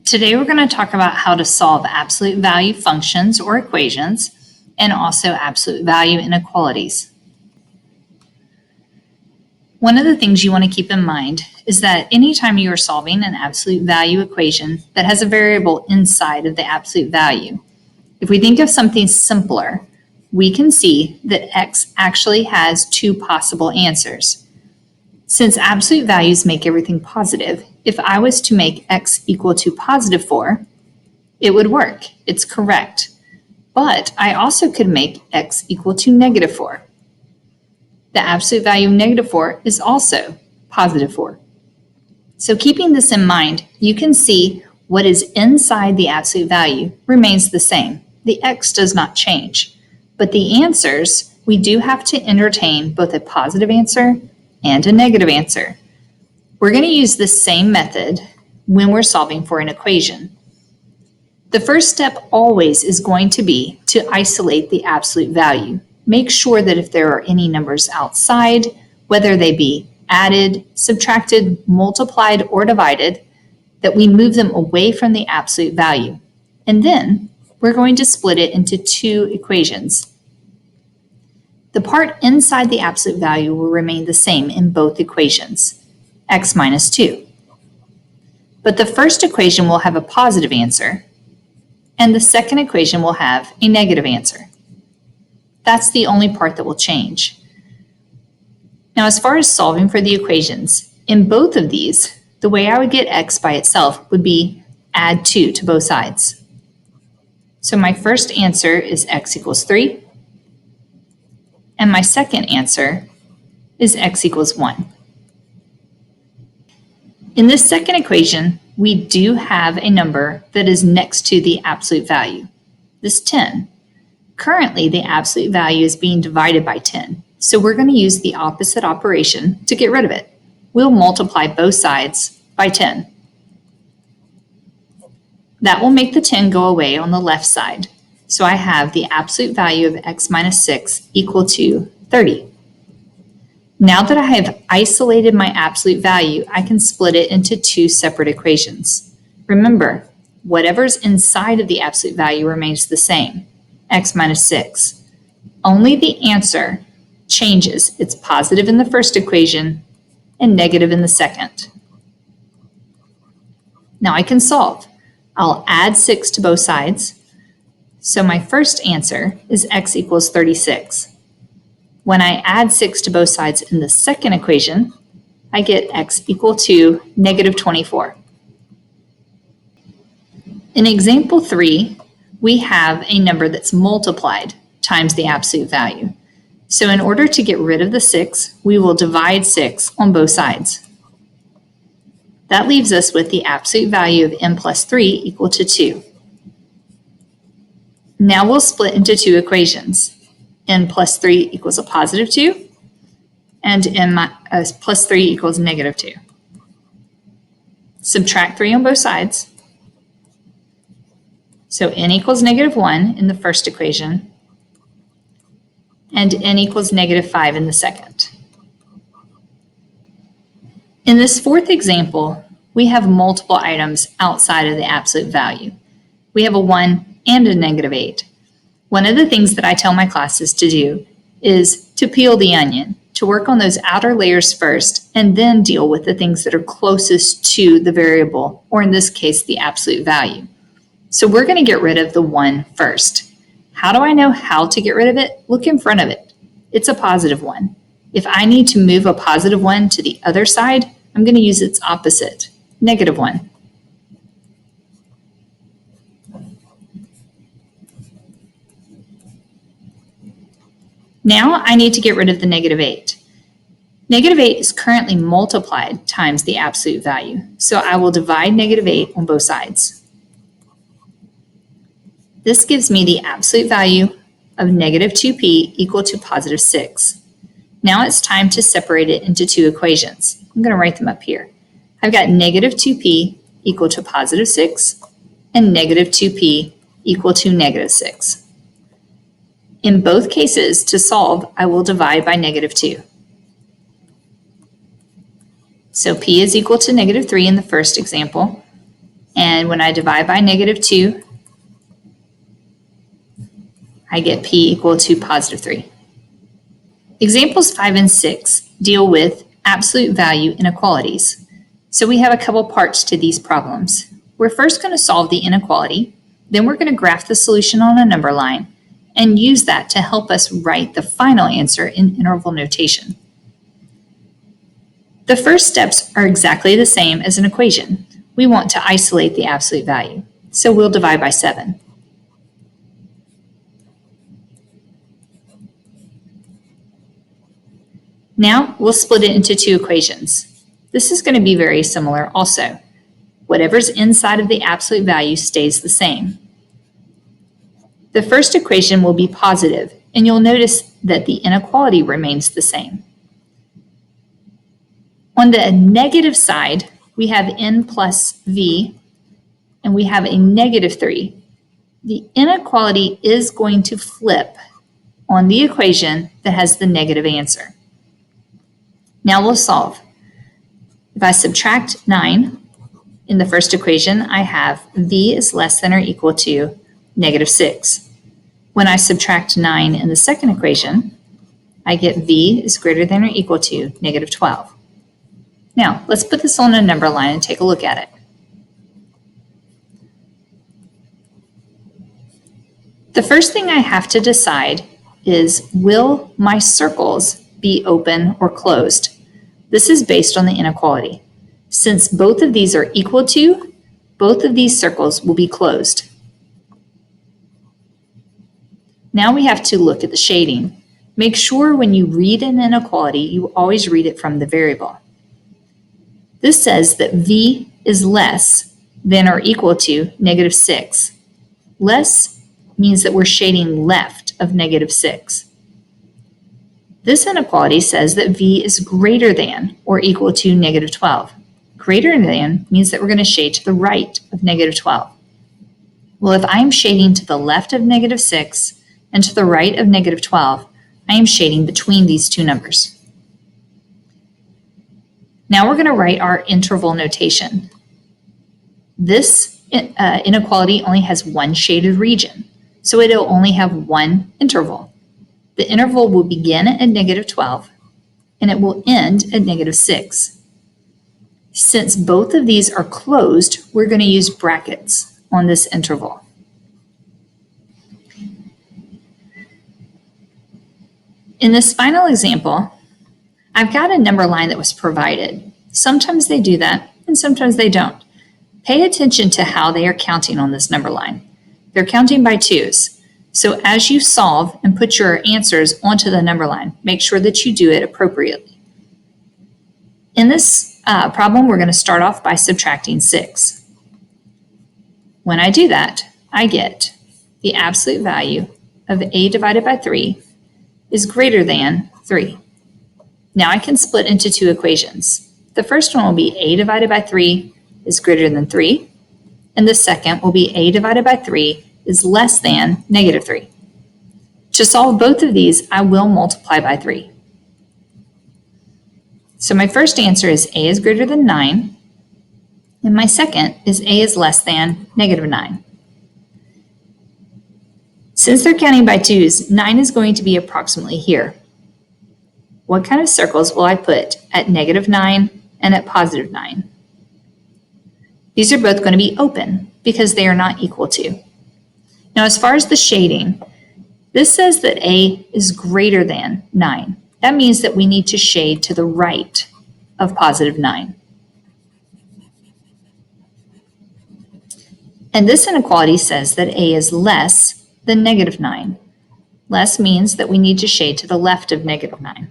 Today we're going to talk about how to solve absolute value functions or equations and also absolute value inequalities. One of the things you want to keep in mind is that anytime you are solving an absolute value equation that has a variable inside of the absolute value, if we think of something simpler, we can see that x actually has two possible answers. Since absolute values make everything positive, if I was to make x equal to positive 4, it would work. It's correct. But I also could make x equal to negative 4. The absolute value of negative 4 is also positive 4. So keeping this in mind, you can see what is inside the absolute value remains the same. The x does not change. But the answers, we do have to entertain both a positive answer and a negative answer. We're going to use the same method when we're solving for an equation. The first step always is going to be to isolate the absolute value. Make sure that if there are any numbers outside, whether they be added, subtracted, multiplied, or divided, that we move them away from the absolute value. And then we're going to split it into two equations. The part inside the absolute value will remain the same in both equations, x minus 2. But the first equation will have a positive answer, and the second equation will have a negative answer. That's the only part that will change. Now, as far as solving for the equations, in both of these, the way I would get x by itself would be add 2 to both sides. So my first answer is x equals 3. And my second answer is x equals 1. In this second equation, we do have a number that is next to the absolute value, this 10. Currently, the absolute value is being divided by 10, so we're going to use the opposite operation to get rid of it. We'll multiply both sides by 10. That will make the 10 go away on the left side. So I have the absolute value of x minus 6 equal to 30. Now that I have isolated my absolute value, I can split it into two separate equations. Remember, whatever's inside of the absolute value remains the same, x minus 6. Only the answer changes. It's positive in the first equation and negative in the second. Now I can solve. I'll add 6 to both sides. So my first answer is x equals 36. When I add 6 to both sides in the second equation, I get x equal to negative 24. In example 3, we have a number that's multiplied times the absolute value. So in order to get rid of the 6, we will divide 6 on both sides. That leaves us with the absolute value of n plus 3 equal to 2. Now we'll split into two equations. N plus 3 equals a positive 2, and n plus 3 equals negative 2. Subtract 3 on both sides. So n equals negative 1 in the first equation, and n equals negative 5 in the second. In this fourth example, we have multiple items outside of the absolute value. We have a 1 and a negative 8. One of the things that I tell my classes to do is to peel the onion, to work on those outer layers first, and then deal with the things that are closest to the variable, or in this case, the absolute value. So we're going to get rid of the 1 first. How do I know how to get rid of it? Look in front of it. It's a positive 1. If I need to move a positive 1 to the other side, I'm going to use its opposite, negative 1. Now I need to get rid of the negative 8. Negative 8 is currently multiplied times the absolute value, so I will divide negative 8 on both sides. This gives me the absolute value of negative 2p equal to positive 6. Now it's time to separate it into two equations. I'm going to write them up here. I've got negative 2p equal to positive 6 and negative 2p equal to negative 6. In both cases, to solve, I will divide by negative 2. So p is equal to negative 3 in the first example, And when I divide by -2, I get p equal to +3. Examples 5 and 6 deal with absolute value inequalities. So we have a couple parts to these problems. We're first going to solve the inequality, then we're going to graph the solution on a number line and use that to help us write the final answer in interval notation. The first steps are exactly the same as an equation. We want to isolate the absolute value, so we'll divide by 7. Now we'll split it into two equations. This is going to be very similar also. Whatever's inside of the absolute value stays the same. The first equation will be positive, and you'll notice that the inequality remains the same. On the negative side, we have n plus v, and we have a -3. The inequality is going to flip on the equation that has the negative answer. Now we'll solve. If I subtract 9 in the first equation, I have v is less than or equal to -6. When I subtract 9 in the second equation, I get v is greater than or equal to -12. Now, let's put this on a number line and take a look at it. The first thing I have to decide is, will my circles be open or closed? This is based on the inequality. Since both of these are equal to, both of these circles will be closed. Now we have to look at the shading. Make sure when you read an inequality, you always read it from the variable. This says that v is less than or equal to -6. Less means that we're shading left of -6. This inequality says that v is greater than or equal to -12. Greater than means that we're going to shade to the right of -12. Well, if I'm shading to the left of -6 and to the right of -12, I am shading between these two numbers. Now we're going to write our interval notation. This inequality only has one shaded region, so it'll only have one interval. The interval will begin at -12 and it will end at -6. Since both of these are closed, we're going to use brackets on this interval. In this final example, I've got a number line that was provided. Sometimes they do that and sometimes they don't. Pay attention to how they are counting on this number line. They're counting by 2s. So as you solve and put your answers onto the number line, make sure that you do it appropriately. In this problem, we're going to start off by subtracting 6. When I do that, I get the absolute value of a divided by 3 is greater than 3. Now I can split into two equations. The first one will be a divided by 3 is greater than 3, and the second will be a divided by 3 is less than -3. To solve both of these, I will multiply by 3. So my first answer is a is greater than 9, and my second is a is less than -9. Since they're counting by 2s, 9 is going to be approximately here. What kind of circles will I put at -9 and at +9? These are both going to be open because they are not equal to. Now, as far as the shading, this says that a is greater than 9. That means that we need to shade to the right of +9. And this inequality says that a is less than -9. Less means that we need to shade to the left of -9.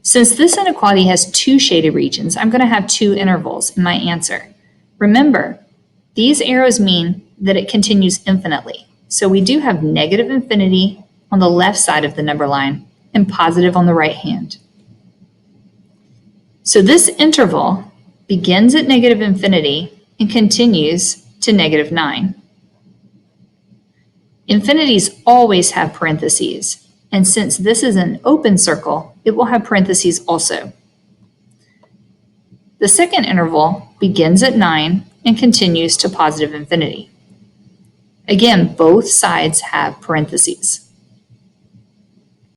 Since this inequality has two shaded regions, I'm going to have two intervals in my answer. Remember, these arrows mean that it continues infinitely. So we do have -infinity on the left side of the number line and positive on the right hand. So this interval begins at -infinity and continues to -9. Infinities always have parentheses, and since this is an open circle, it will have parentheses also. The second interval begins at 9 and continues to positive infinity. Again, both sides have parentheses.